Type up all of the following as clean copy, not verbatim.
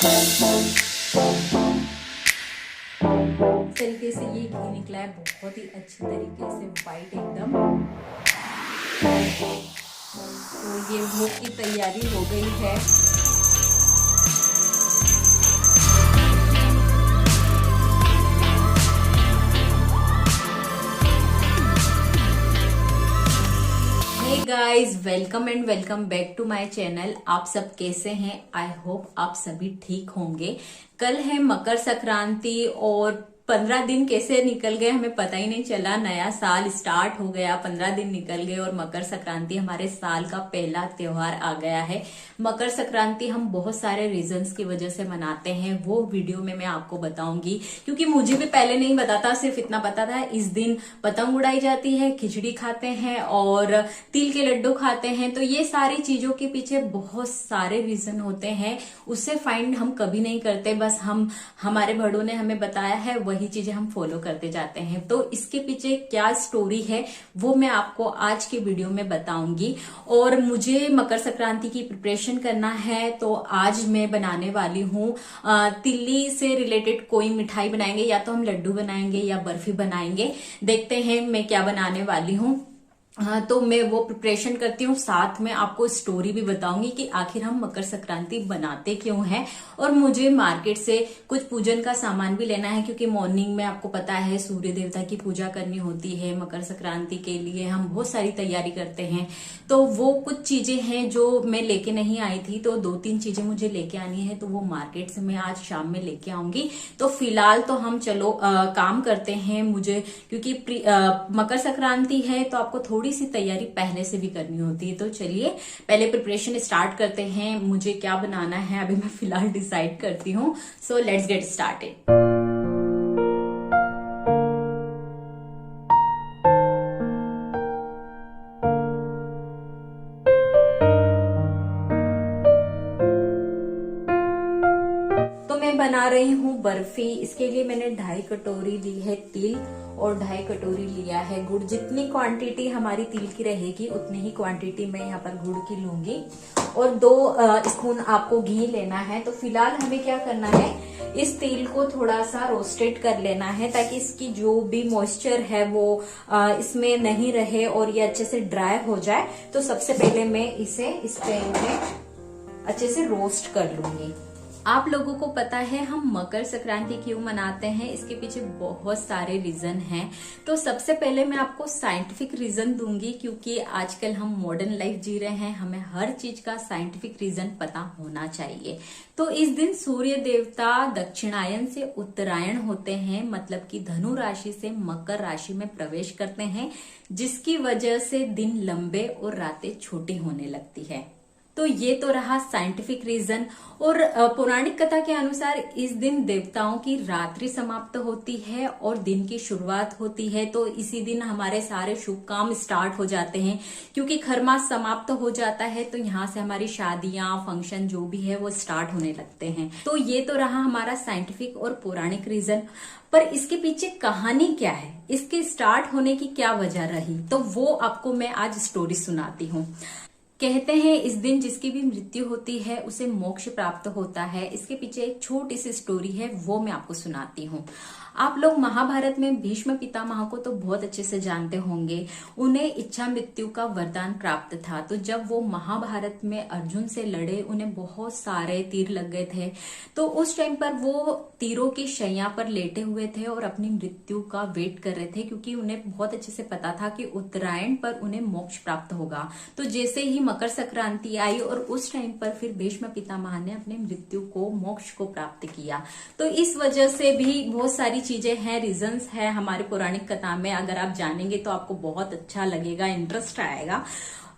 तरीके से ये घी निकला है, बहुत ही अच्छी तरीके से वाइट एकदम। तो ये भोग की तैयारी हो गई है। Hey guys, welcome and welcome back to my channel. आप सब कैसे हैं? आई होप आप सभी ठीक होंगे। कल है मकर संक्रांति और 15 दिन कैसे निकल गए हमें पता ही नहीं चला। नया साल स्टार्ट हो गया, 15 दिन निकल गए और मकर संक्रांति हमारे साल का पहला त्योहार आ गया है। मकर संक्रांति हम बहुत सारे रीजंस की वजह से मनाते हैं, वो वीडियो में मैं आपको बताऊंगी, क्योंकि मुझे भी पहले नहीं पता था। सिर्फ इतना पता था इस दिन पतंग उड़ाई जाती है, खिचड़ी खाते हैं और तिल के लड्डू खाते हैं। तो ये सारी चीजों के पीछे बहुत सारे रीजन होते हैं, उससे फाइंड हम कभी नहीं करते। बस हमारे बड़ों ने हमें बताया है, वही चीजें हम फॉलो करते जाते हैं। तो इसके पीछे क्या स्टोरी है वो मैं आपको आज के वीडियो में बताऊंगी। और मुझे मकर संक्रांति की प्रिपरेशन करना है, तो आज मैं बनाने वाली हूँ तिल्ली से रिलेटेड कोई मिठाई बनाएंगे, या तो हम लड्डू बनाएंगे या बर्फी बनाएंगे। देखते हैं मैं क्या बनाने वाली हूँ। तो मैं वो प्रिपरेशन करती हूँ, साथ में आपको स्टोरी भी बताऊंगी कि आखिर हम मकर संक्रांति बनाते क्यों हैं। और मुझे मार्केट से कुछ पूजन का सामान भी लेना है, क्योंकि मॉर्निंग में आपको पता है सूर्य देवता की पूजा करनी होती है। मकर संक्रांति के लिए हम बहुत सारी तैयारी करते हैं, तो वो कुछ चीजें हैं जो मैं लेके नहीं आई थी। तो 2-3 चीजें मुझे लेके आनी है, तो वो मार्केट से मैं आज शाम में लेके आऊंगी। तो फिलहाल तो हम चलो काम करते हैं। मुझे क्योंकि मकर संक्रांति है, तो आपको थोड़ी सी तैयारी पहले से भी करनी होती है। तो चलिए पहले प्रिपरेशन स्टार्ट करते हैं। मुझे क्या बनाना है अभी मैं फिलहाल डिसाइड करती हूँ। So let's get started. बना रही हूँ बर्फी। इसके लिए मैंने 2.5 कटोरी ली है तिल और 2.5 कटोरी लिया है गुड़। जितनी क्वांटिटी हमारी तिल की रहेगी उतनी ही क्वांटिटी मैं यहाँ पर गुड़ की लूंगी। और 2 स्पून आपको घी लेना है। तो फिलहाल हमें क्या करना है, इस तिल को थोड़ा सा रोस्टेड कर लेना है, ताकि इसकी जो भी मॉइस्चर है वो इसमें नहीं रहे और ये अच्छे से ड्राई हो जाए। तो सबसे पहले मैं इसे इस पैन में अच्छे से रोस्ट कर लूंगी। आप लोगों को पता है हम मकर संक्रांति क्यों मनाते हैं, इसके पीछे बहुत सारे रीजन हैं। तो सबसे पहले मैं आपको साइंटिफिक रीजन दूंगी, क्योंकि आजकल हम मॉडर्न लाइफ जी रहे हैं, हमें हर चीज का साइंटिफिक रीजन पता होना चाहिए। तो इस दिन सूर्य देवता दक्षिणायन से उत्तरायण होते हैं, मतलब कि धनु राशि से मकर राशि में प्रवेश करते हैं, जिसकी वजह से दिन लंबे और रातें छोटी होने लगती है। तो ये तो रहा साइंटिफिक रीजन। और पौराणिक कथा के अनुसार इस दिन देवताओं की रात्रि समाप्त होती है और दिन की शुरुआत होती है। तो इसी दिन हमारे सारे शुभ काम स्टार्ट हो जाते हैं, क्योंकि खरमास समाप्त हो जाता है, तो यहाँ से हमारी शादियां, फंक्शन जो भी है वो स्टार्ट होने लगते हैं। तो ये तो रहा हमारा साइंटिफिक और पौराणिक रीजन। पर इसके पीछे कहानी क्या है, इसके स्टार्ट होने की क्या वजह रही, तो वो आपको मैं आज स्टोरी सुनाती हूँ। कहते हैं इस दिन जिसकी भी मृत्यु होती है उसे मोक्ष प्राप्त होता है। इसके पीछे एक छोटी सी स्टोरी है, वो मैं आपको सुनाती हूँ। आप लोग महाभारत में भीष्म पितामह को तो बहुत अच्छे से जानते होंगे। उन्हें इच्छा मृत्यु का वरदान प्राप्त था। तो जब वो महाभारत में अर्जुन से लड़े, उन्हें बहुत सारे तीर लग गए थे। तो उस टाइम पर वो तीरों की शैया पर लेटे हुए थे और अपनी मृत्यु का वेट कर रहे थे, क्योंकि उन्हें बहुत अच्छे से पता था कि उत्तरायण पर उन्हें मोक्ष प्राप्त होगा। तो जैसे ही मकर संक्रांति आई और उस टाइम पर फिर भीष्म पितामह ने अपने मृत्यु को, मोक्ष को प्राप्त किया। तो इस वजह से भी बहुत सारी चीजें हैं, रीजंस है हमारे पौराणिक कथा में। अगर आप जानेंगे तो आपको बहुत अच्छा लगेगा, इंटरेस्ट आएगा।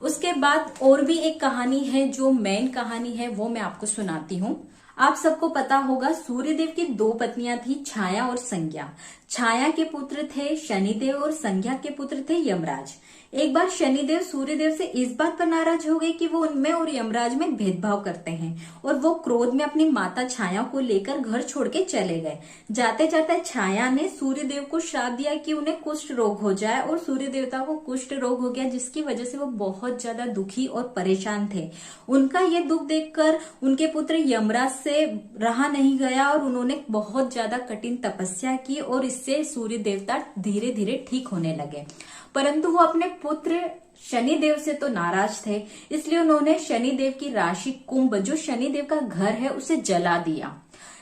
उसके बाद और भी एक कहानी है, जो मेन कहानी है वो मैं आपको सुनाती हूँ। आप सबको पता होगा सूर्यदेव की 2 पत्नियां थी, छाया और संज्ञा। छाया के पुत्र थे शनिदेव और संज्ञा के पुत्र थे यमराज। एक बार शनिदेव सूर्यदेव से इस बात पर नाराज हो गए कि वो उनमें और यमराज में भेदभाव करते हैं और वो क्रोध में अपनी माता छाया को लेकर घर छोड़ के चले गए। जाते जाते छाया ने सूर्यदेव को श्राप दिया कि उन्हें कुष्ठ रोग हो जाए और सूर्य देवता को कुष्ठ रोग हो गया, जिसकी वजह से वो बहुत ज्यादा दुखी और परेशान थे। उनका ये दुख देखकर उनके पुत्र यमराज से रहा नहीं गया और उन्होंने बहुत ज्यादा कठिन तपस्या की और इससे सूर्य देवता धीरे धीरे ठीक होने लगे। परंतु वो अपने पुत्र शनिदेव से तो नाराज थे, इसलिए उन्होंने शनिदेव की राशि कुंभ, जो शनिदेव का घर है, उसे जला दिया,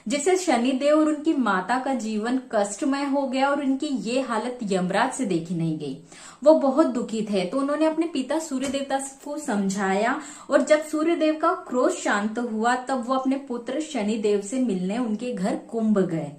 जिससे शनिदेव और उनकी माता का जीवन कष्टमय हो गया और उनकी ये हालत यमराज से देखी नहीं गई। वो बहुत दुखी थे, तो उन्होंने अपने पिता सूर्य देवता को समझाया और जब सूर्य देव का क्रोध शांत हुआ तब वो अपने पुत्र शनिदेव से मिलने उनके घर कुंभ गए।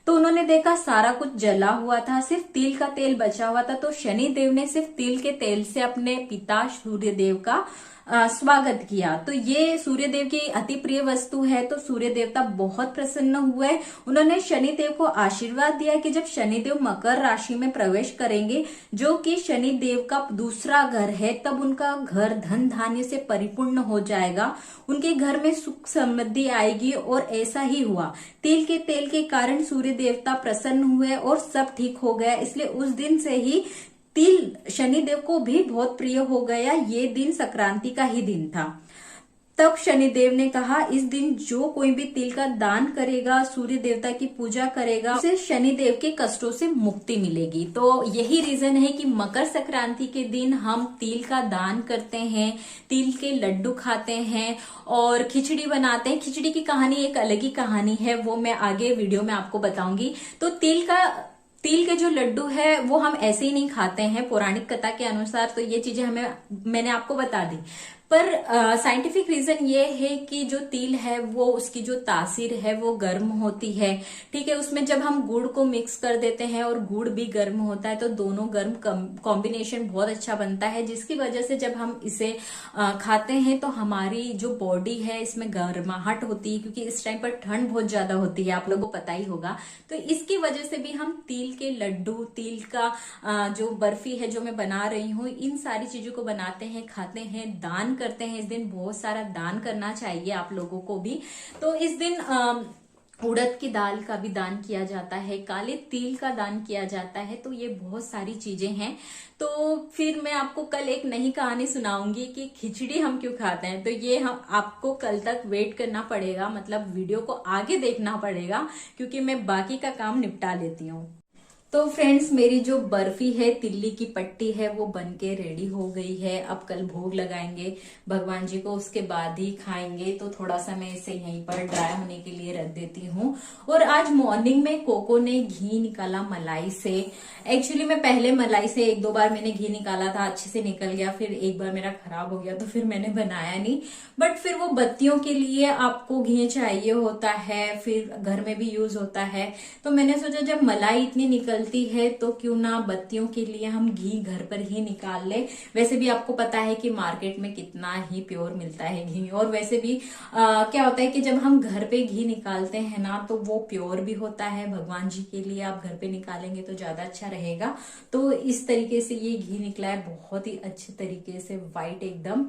तो उन्होंने देखा सारा कुछ जला हुआ था, सिर्फ तिल का तेल बचा हुआ था। तो शनिदेव ने सिर्फ तिल के तेल से अपने पिता सूर्यदेव का स्वागत किया। तो ये सूर्यदेव की अति प्रिय वस्तु है, तो सूर्य देवता बहुत प्रसन्न हुए। उन्होंने शनिदेव को आशीर्वाद दिया कि जब शनिदेव मकर राशि में प्रवेश करेंगे, जो कि शनिदेव का दूसरा घर है, तब उनका घर धन धान्य से परिपूर्ण हो जाएगा, उनके घर में सुख समृद्धि आएगी। और ऐसा ही हुआ। तिल के तेल के कारण सूर्य देवता प्रसन्न हुए और सब ठीक हो गया। इसलिए उस दिन से ही तिल शनिदेव को भी बहुत प्रिय हो गया। ये दिन संक्रांति का ही दिन था। तब शनिदेव ने कहा, इस दिन जो कोई भी तिल का दान करेगा, सूर्य देवता की पूजा करेगा, उसे शनिदेव के कष्टों से मुक्ति मिलेगी। तो यही रीजन है कि मकर संक्रांति के दिन हम तिल का दान करते हैं, तिल के लड्डू खाते हैं और खिचड़ी बनाते हैं। खिचड़ी की कहानी एक अलग ही कहानी है, वो मैं आगे वीडियो में आपको बताऊंगी। तो तिल के जो लड्डू है वो हम ऐसे ही नहीं खाते हैं पौराणिक कथा के अनुसार, तो ये चीजें मैंने आपको बता दी। पर साइंटिफिक रीजन ये है कि जो तिल है वो उसकी जो तासीर है वो गर्म होती है, ठीक है। उसमें जब हम गुड़ को मिक्स कर देते हैं और गुड़ भी गर्म होता है, तो दोनों गर्म कॉम्बिनेशन बहुत अच्छा बनता है, जिसकी वजह से जब हम इसे खाते हैं तो हमारी जो बॉडी है इसमें गर्माहट होती है, क्योंकि इस टाइम पर ठंड बहुत ज्यादा होती है, आप लोगों को पता ही होगा। तो इसकी वजह से भी हम तिल के लड्डू, तिल का जो बर्फी है जो मैं बना रही हूँ, इन सारी चीजों को बनाते हैं, खाते हैं, दान करते हैं। इस दिन बहुत सारा दान करना चाहिए आप लोगों को भी। तो इस दिन उड़द की दाल का भी दान किया जाता है, काले तिल का दान किया जाता है। तो ये बहुत सारी चीजें हैं। तो फिर मैं आपको कल एक नई कहानी सुनाऊंगी कि खिचड़ी हम क्यों खाते हैं। तो ये हम आपको कल तक वेट करना पड़ेगा, मतलब वीडियो को आगे देखना पड़ेगा, क्योंकि मैं बाकी का काम निपटा लेती हूँ। तो फ्रेंड्स, मेरी जो बर्फी है, तिल्ली की पट्टी है, वो बनके रेडी हो गई है। अब कल भोग लगाएंगे भगवान जी को, उसके बाद ही खाएंगे। तो थोड़ा सा मैं इसे यहीं पर ड्राई होने के लिए रख देती हूँ। और आज मॉर्निंग में कोको ने घी निकाला मलाई से। एक्चुअली मैं पहले मलाई से 1-2 बार मैंने घी निकाला था, अच्छे से निकल गया, फिर एक बार मेरा खराब हो गया तो फिर मैंने बनाया नहीं। बट फिर वो बत्तियों के लिए आपको घी चाहिए होता है, फिर घर में भी यूज होता है। तो मैंने सोचा जब मलाई इतनी निकलती है तो क्यों ना बत्तियों के लिए हम घी घर पर ही निकाल ले। वैसे भी आपको पता है कि मार्केट में कितना ही प्योर मिलता है घी। और वैसे भी क्या होता है कि जब हम घर पे घी निकालते हैं ना, तो वो प्योर भी होता है। भगवान जी के लिए आप घर पे निकालेंगे तो ज्यादा अच्छा रहेगा। तो इस तरीके से ये घी निकला है, बहुत ही अच्छे तरीके से व्हाइट एकदम।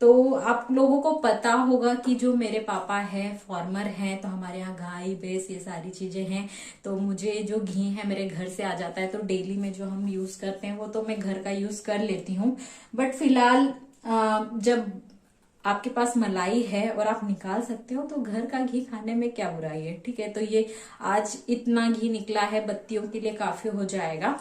तो आप लोगों को पता होगा कि जो मेरे पापा है फार्मर हैं, तो हमारे यहाँ गाय भैंस ये सारी चीजें हैं। तो मुझे जो घी है मेरे घर से आ जाता है, तो डेली में जो हम यूज करते हैं वो तो मैं घर का यूज कर लेती हूँ। बट फिलहाल जब आपके पास मलाई है और आप निकाल सकते हो, तो घर का घी खाने में क्या बुराई है, ठीक है। तो ये आज इतना घी निकला है, बत्तियों के लिए काफी हो जाएगा।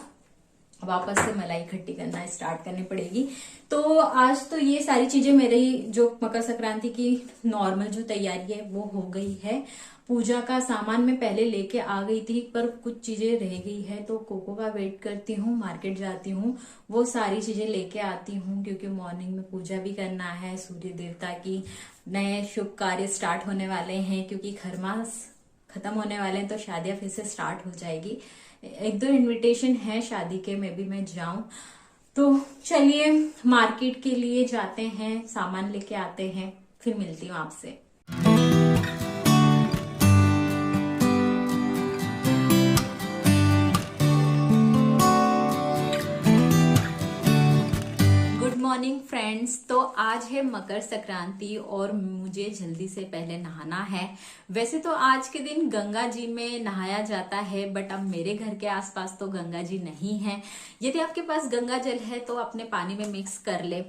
वापस से मलाई इकट्ठी करना स्टार्ट करनी पड़ेगी। तो आज तो ये सारी चीजें मेरी जो मकर संक्रांति की नॉर्मल जो तैयारी है वो हो गई है। पूजा का सामान मैं पहले लेके आ गई थी, पर कुछ चीजें रह गई है, तो कोको का वेट करती हूँ, मार्केट जाती हूँ, वो सारी चीजें लेके आती हूँ, क्योंकि मॉर्निंग में पूजा भी करना है। सूर्य देवता की नए शुभ कार्य स्टार्ट होने वाले हैं, क्योंकि खरमास खत्म होने वाले हैं, तो शादियां फिर से स्टार्ट हो जाएगी। 1-2 इनविटेशन है शादी के, मैं जाऊं। तो चलिए मार्केट के लिए जाते हैं, सामान लेके आते हैं, फिर मिलती हूँ आपसे। Morning friends. तो आज है मकर संक्रांति और मुझे जल्दी से पहले नहाना है। वैसे तो आज के दिन गंगा जी में नहाया जाता है, बट अब मेरे घर के आसपास तो गंगा जी नहीं है। यदि आपके पास गंगा जल है तो अपने पानी में मिक्स कर ले,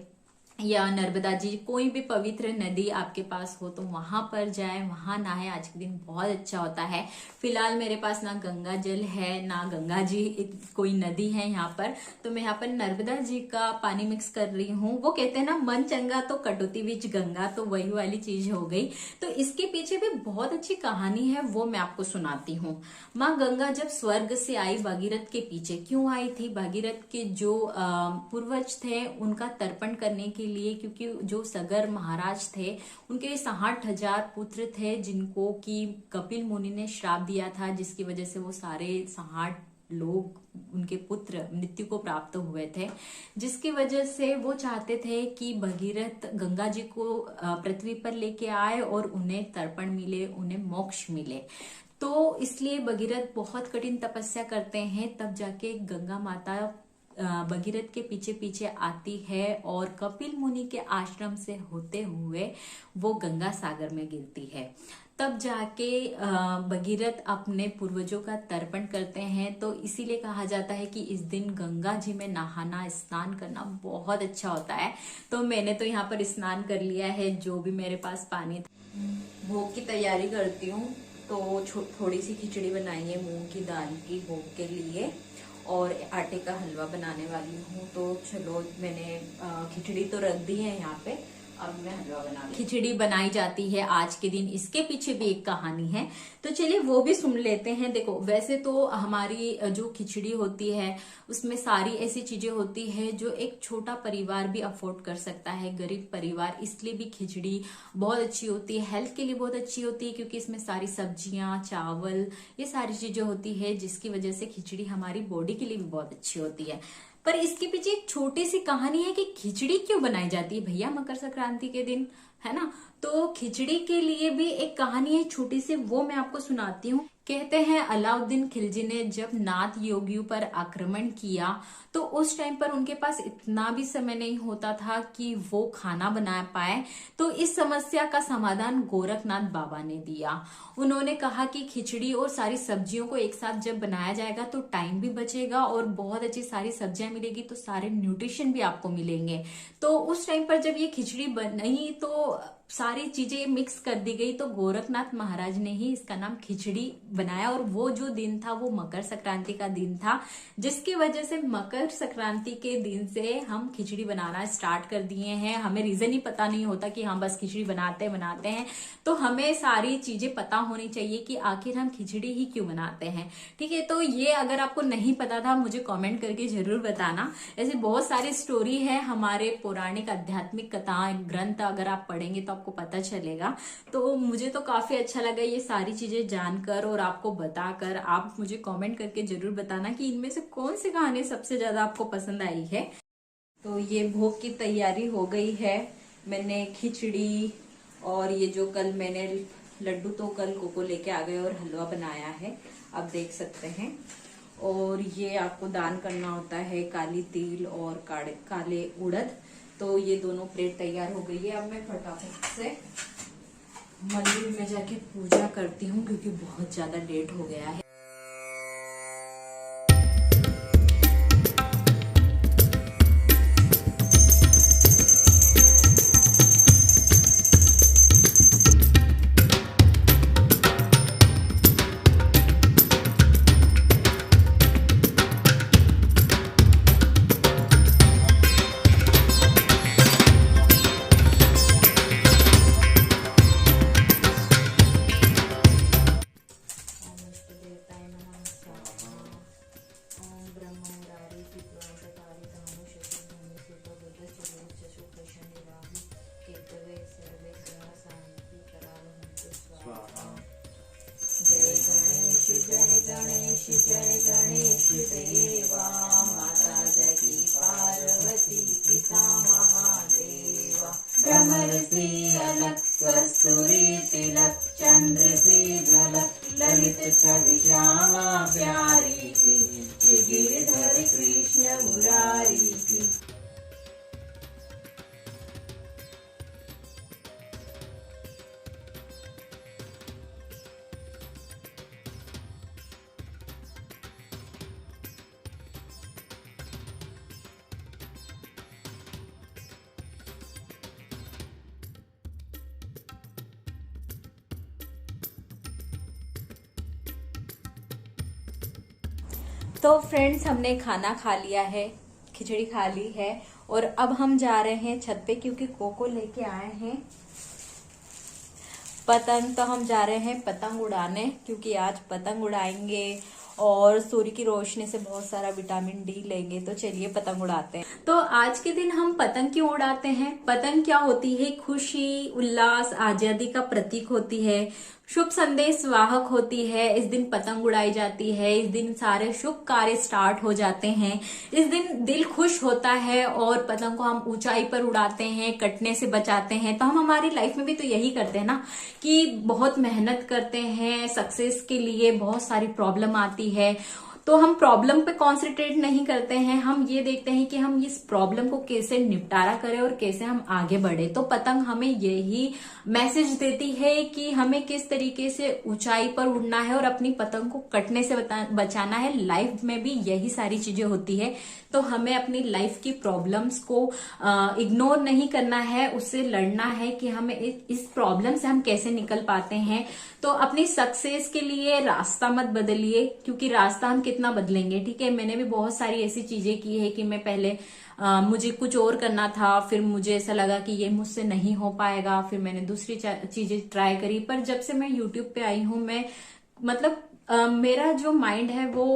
या नर्मदा जी, कोई भी पवित्र नदी आपके पास हो तो वहां पर जाए, वहां नहाए। आज के दिन बहुत अच्छा होता है। फिलहाल मेरे पास ना गंगा जल है ना गंगा जी कोई नदी है यहाँ पर, तो मैं यहाँ पर नर्मदा जी का पानी मिक्स कर रही हूँ। वो कहते हैं ना, मन चंगा तो कटौती बीच गंगा, तो वही वाली चीज हो गई। तो इसके पीछे भी बहुत अच्छी कहानी है, वो मैं आपको सुनाती हूँ। माँ गंगा जब स्वर्ग से आई भागीरथ के पीछे क्यों आई थी? भागीरथ के जो पूर्वज थे उनका तर्पण करने के लिए, क्योंकि जो सगर महाराज थे उनके 60,000 पुत्र थे जिनको कि कपिल मुनि ने श्राप दिया था, जिसकी वजह से वो सारे 60 लोग, उनके पुत्र मृत्यु को प्राप्त हुए थे। जिसकी वजह से वो चाहते थे कि भगीरथ गंगा जी को पृथ्वी पर लेके आए और उन्हें तर्पण मिले, उन्हें मोक्ष मिले। तो इसलिए भगीरथ बहुत कठिन तपस्या करते हैं, तब जाके गंगा माता भगीरथ के पीछे पीछे आती है और कपिल मुनि के आश्रम से होते हुए वो गंगा सागर में गिरती है। तब जाके भगीरथ अपने पूर्वजों का तर्पण करते हैं। तो इसीलिए कहा जाता है कि इस दिन गंगा जी में नहाना, स्नान करना बहुत अच्छा होता है। तो मैंने तो यहाँ पर स्नान कर लिया है, जो भी मेरे पास पानी था। भोग की तैयारी करती हूँ, तो थोड़ी सी खिचड़ी बनाई है मूंग की दाल की भोग के लिए, और आटे का हलवा बनाने वाली हूँ। तो चलो, मैंने खिचड़ी तो रख दी है यहाँ पे, अब मैं हलवा बना। खिचड़ी बनाई जाती है आज के दिन, इसके पीछे भी एक कहानी है, तो चलिए वो भी सुन लेते हैं। देखो, वैसे तो हमारी जो खिचड़ी होती है उसमें सारी ऐसी चीजें होती है जो एक छोटा परिवार भी अफोर्ड कर सकता है, गरीब परिवार। इसलिए भी खिचड़ी बहुत अच्छी होती है, हेल्थ के लिए बहुत अच्छी होती है, क्योंकि इसमें सारी सब्जियां, चावल, ये सारी चीजें होती है, जिसकी वजह से खिचड़ी हमारी बॉडी के लिए भी बहुत अच्छी होती है। पर इसके पीछे एक छोटी सी कहानी है कि खिचड़ी क्यों बनाई जाती है भैया मकर संक्रांति के दिन, है ना। तो खिचड़ी के लिए भी एक कहानी है छोटी सी, वो मैं आपको सुनाती हूँ। कहते हैं अलाउद्दीन खिलजी ने जब नाथ योगियों पर आक्रमण किया तो उस टाइम पर उनके पास इतना भी समय नहीं होता था कि वो खाना बना पाए। तो इस समस्या का समाधान गोरखनाथ बाबा ने दिया। उन्होंने कहा कि खिचड़ी और सारी सब्जियों को एक साथ जब बनाया जाएगा तो टाइम भी बचेगा और बहुत अच्छी सारी सब्जियां मिलेगी, तो सारे न्यूट्रिशन भी आपको मिलेंगे। तो उस टाइम पर जब ये खिचड़ी बनी तो सारी चीजें मिक्स कर दी गई, तो गोरखनाथ महाराज ने ही इसका नाम खिचड़ी बनाया। और वो जो दिन था वो मकर संक्रांति का दिन था, जिसकी वजह से मकर संक्रांति के दिन से हम खिचड़ी बनाना स्टार्ट कर दिए हैं। हमें रीजन ही पता नहीं होता कि हम बस खिचड़ी बनाते हैं, तो हमें सारी चीजें पता होनी चाहिए कि आखिर हम खिचड़ी ही क्यों बनाते हैं। ठीक है, तो ये अगर आपको नहीं पता था मुझे कॉमेंट करके जरूर बताना। ऐसी बहुत सारी स्टोरी है, हमारे पौराणिक आध्यात्मिक कथा ग्रंथ अगर आप पढ़ेंगे तो आपको पता चलेगा। तो मुझे तो काफी अच्छा लगा ये सारी चीजें जानकर और आपको बताकर। आप मुझे कमेंट करके जरूर बताना कि इनमें से कौन सी कहानी सबसे ज्यादा आपको पसंद आई है। तो ये भोग की तैयारी हो गई है। मैंने खिचड़ी और ये जो कल मैंने लड्डू, तो कल कोको लेके आ गए और हलवा बनाया है, आप देख सकते हैं। और ये आपको दान करना होता है काली तिल और काले उड़द। तो ये दोनों प्लेट तैयार हो गई है। अब मैं फटाफट से मंदिर में जाके पूजा करती हूँ, क्योंकि बहुत ज्यादा लेट हो गया है। जय गणेश देवा, माता जगी पार्वती, पिता महादेवा। भ्रमरसी अलक कस्तूरी तिलक, चंद्र सी झलक, ललित छवि श्यामा प्यारी की, गिरधर कृष्ण मुरारी की। तो फ्रेंड्स, हमने खाना खा लिया है, खिचड़ी खा ली है और अब हम जा रहे हैं छत पे क्योंकि कोको लेके आए हैं पतंग। तो हम जा रहे हैं पतंग उड़ाने क्योंकि आज पतंग उड़ाएंगे और सूर्य की रोशनी से बहुत सारा विटामिन डी लेंगे। तो चलिए पतंग उड़ाते हैं। तो आज के दिन हम पतंग क्यों उड़ाते हैं? पतंग क्या होती है? खुशी, उल्लास, आजादी का प्रतीक होती है, शुभ संदेश वाहक होती है। इस दिन पतंग उड़ाई जाती है, इस दिन सारे शुभ कार्य स्टार्ट हो जाते हैं, इस दिन दिल खुश होता है और पतंग को हम ऊंचाई पर उड़ाते हैं, कटने से बचाते हैं। तो हम हमारी लाइफ में भी तो यही करते हैं ना कि बहुत मेहनत करते हैं सक्सेस के लिए, बहुत सारी प्रॉब्लम आती है तो हम प्रॉब्लम पे कॉन्सेंट्रेट नहीं करते हैं, हम ये देखते हैं कि हम इस प्रॉब्लम को कैसे निपटारा करें और कैसे हम आगे बढ़े। तो पतंग हमें यही मैसेज देती है कि हमें किस तरीके से ऊंचाई पर उड़ना है और अपनी पतंग को कटने से बचाना है। लाइफ में भी यही सारी चीजें होती है, तो हमें अपनी लाइफ की प्रॉब्लम्स को इग्नोर नहीं करना है, उससे लड़ना है कि हमें इस प्रॉब्लम से हम कैसे निकल पाते हैं। तो अपनी सक्सेस के लिए रास्ता मत बदलिए, क्योंकि रास्ता हम कितना बदलेंगे, ठीक है। मैंने भी बहुत सारी ऐसी चीजें की है कि मैं पहले मुझे कुछ और करना था, फिर मुझे ऐसा लगा कि ये मुझसे नहीं हो पाएगा, फिर मैंने दूसरी चीजें ट्राई करी। पर जब से मैं यूट्यूब पे आई हूँ, मैं मतलब मेरा जो माइंड है वो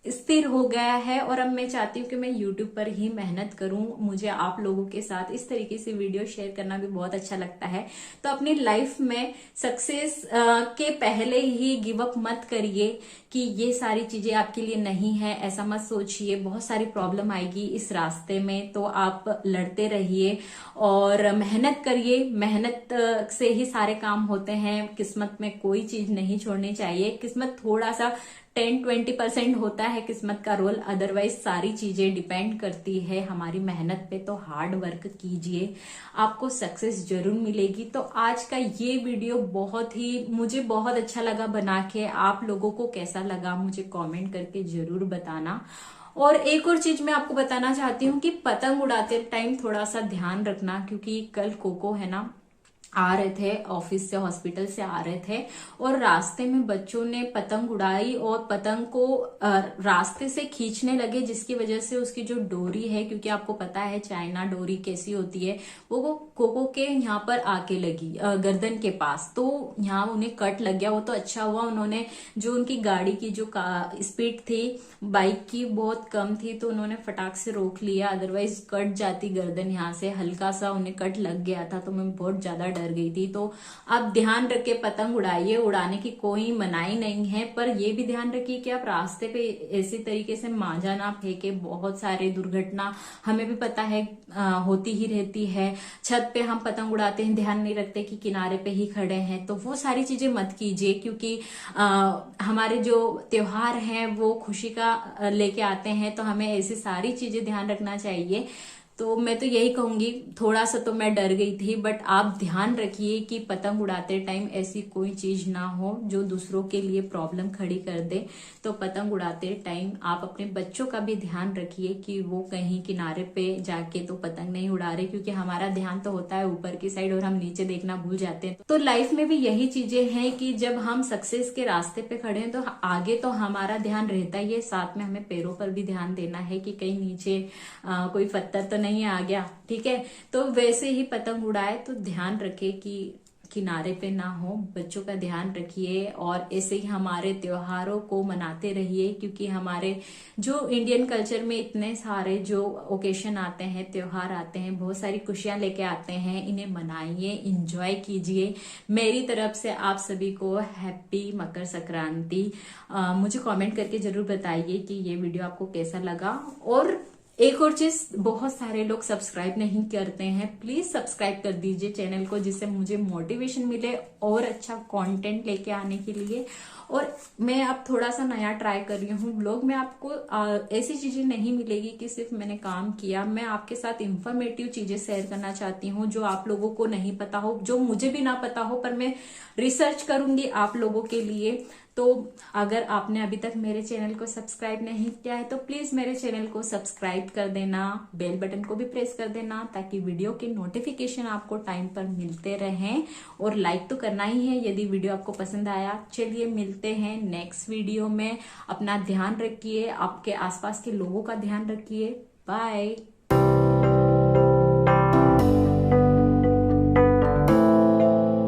स्थिर हो गया है और अब मैं चाहती हूँ कि मैं YouTube पर ही मेहनत करूं। मुझे आप लोगों के साथ इस तरीके से वीडियो शेयर करना भी बहुत अच्छा लगता है। तो अपनी लाइफ में सक्सेस के पहले ही गिव अप मत करिए कि ये सारी चीजें आपके लिए नहीं है, ऐसा मत सोचिए। बहुत सारी प्रॉब्लम आएगी इस रास्ते में, तो आप लड़ते रहिए और मेहनत करिए। मेहनत से ही सारे काम होते हैं, किस्मत में कोई चीज नहीं छोड़नी चाहिए। किस्मत थोड़ा सा 10-20% होता है किस्मत का रोल, अदरवाइज सारी चीजें डिपेंड करती है हमारी मेहनत पे। तो हार्ड वर्क कीजिए, आपको सक्सेस जरूर मिलेगी। तो आज का ये वीडियो मुझे बहुत अच्छा लगा बना के। आप लोगों को कैसा लगा मुझे कमेंट करके जरूर बताना। और एक और चीज मैं आपको बताना चाहती हूँ कि पतंग उड़ाते टाइम थोड़ा सा ध्यान रखना, क्योंकि कल कोको है ना आ रहे थे ऑफिस से, हॉस्पिटल से आ रहे थे और रास्ते में बच्चों ने पतंग उड़ाई और पतंग को रास्ते से खींचने लगे, जिसकी वजह से उसकी जो डोरी है, क्योंकि आपको पता है चाइना डोरी कैसी होती है, वो कोको के यहाँ पर आके लगी गर्दन के पास, तो यहाँ उन्हें कट लग गया। वो तो अच्छा हुआ उन्होंने, जो उनकी गाड़ी की जो स्पीड थी बाइक की बहुत कम थी, तो उन्होंने फटाक से रोक लिया, अदरवाइज कट जाती गर्दन। यहाँ से हल्का सा उन्हें कट लग गया था, तो मैं बहुत ज्यादा डर गई थी। तो आप ध्यान रख के पतंग उड़ाइए, उड़ाने की कोई मनाही नहीं है, पर ये भी ध्यान रखिए कि आप रास्ते पे ऐसी तरीके से मांझा ना फेंके। बहुत सारे दुर्घटना हमें भी पता है होती ही रहती है। छत पे हम पतंग उड़ाते हैं, ध्यान नहीं रखते कि किनारे पे ही खड़े हैं, तो वो सारी चीजें मत कीजिए, क्योंकि हमारे जो त्योहार हैं वो खुशी का लेके आते हैं, तो हमें ऐसी सारी चीजें ध्यान रखना चाहिए। तो मैं तो यही कहूंगी, थोड़ा सा तो मैं डर गई थी, बट आप ध्यान रखिए कि पतंग उड़ाते टाइम ऐसी कोई चीज ना हो जो दूसरों के लिए प्रॉब्लम खड़ी कर दे। तो पतंग उड़ाते टाइम आप अपने बच्चों का भी ध्यान रखिए कि वो कहीं किनारे पे जाके तो पतंग नहीं उड़ा रहे, क्योंकि हमारा ध्यान तो होता है ऊपर की साइड और हम नीचे देखना भूल जाते हैं। तो लाइफ में भी यही चीजें हैं कि जब हम सक्सेस के रास्ते पे खड़े हैं तो आगे तो हमारा ध्यान रहता ही है, साथ में हमें पैरों पर भी ध्यान देना है कि कहीं नीचे कोई पत्थर तो नहीं आ गया, ठीक है। तो वैसे ही पतंग उड़ाए तो ध्यान रखे कि किनारे पे ना हो, बच्चों का ध्यान रखिए और ऐसे ही हमारे त्योहारों को मनाते रहिए, क्योंकि हमारे जो इंडियन कल्चर में इतने सारे जो ओकेशन आते हैं, त्योहार आते हैं, बहुत सारी खुशियां लेके आते हैं, इन्हें मनाइए, इंजॉय कीजिए। मेरी तरफ से आप सभी को हैप्पी मकर संक्रांति। मुझे कमेंट करके जरूर बताइए कि ये वीडियो आपको कैसा लगा। और एक और चीज, बहुत सारे लोग सब्सक्राइब नहीं करते हैं, प्लीज सब्सक्राइब कर दीजिए चैनल को, जिससे मुझे मोटिवेशन मिले और अच्छा कंटेंट लेके आने के लिए। और मैं अब थोड़ा सा नया ट्राई कर रही हूँ ब्लॉग में, आपको ऐसी चीजें नहीं मिलेगी कि सिर्फ मैंने काम किया। मैं आपके साथ इंफॉर्मेटिव चीजें शेयर करना चाहती हूँ जो आप लोगों को नहीं पता हो, जो मुझे भी ना पता हो, पर मैं रिसर्च करूंगी आप लोगों के लिए। तो अगर आपने अभी तक मेरे चैनल को सब्सक्राइब नहीं किया है तो प्लीज मेरे चैनल को सब्सक्राइब कर देना, बेल बटन को भी प्रेस कर देना ताकि वीडियो के नोटिफिकेशन आपको टाइम पर मिलते रहें। और लाइक तो करना ही है यदि वीडियो आपको पसंद आया। चलिए मिलते हैं नेक्स्ट वीडियो में। अपना ध्यान रखिए, आपके आसपास के लोगों का ध्यान रखिए। बाय।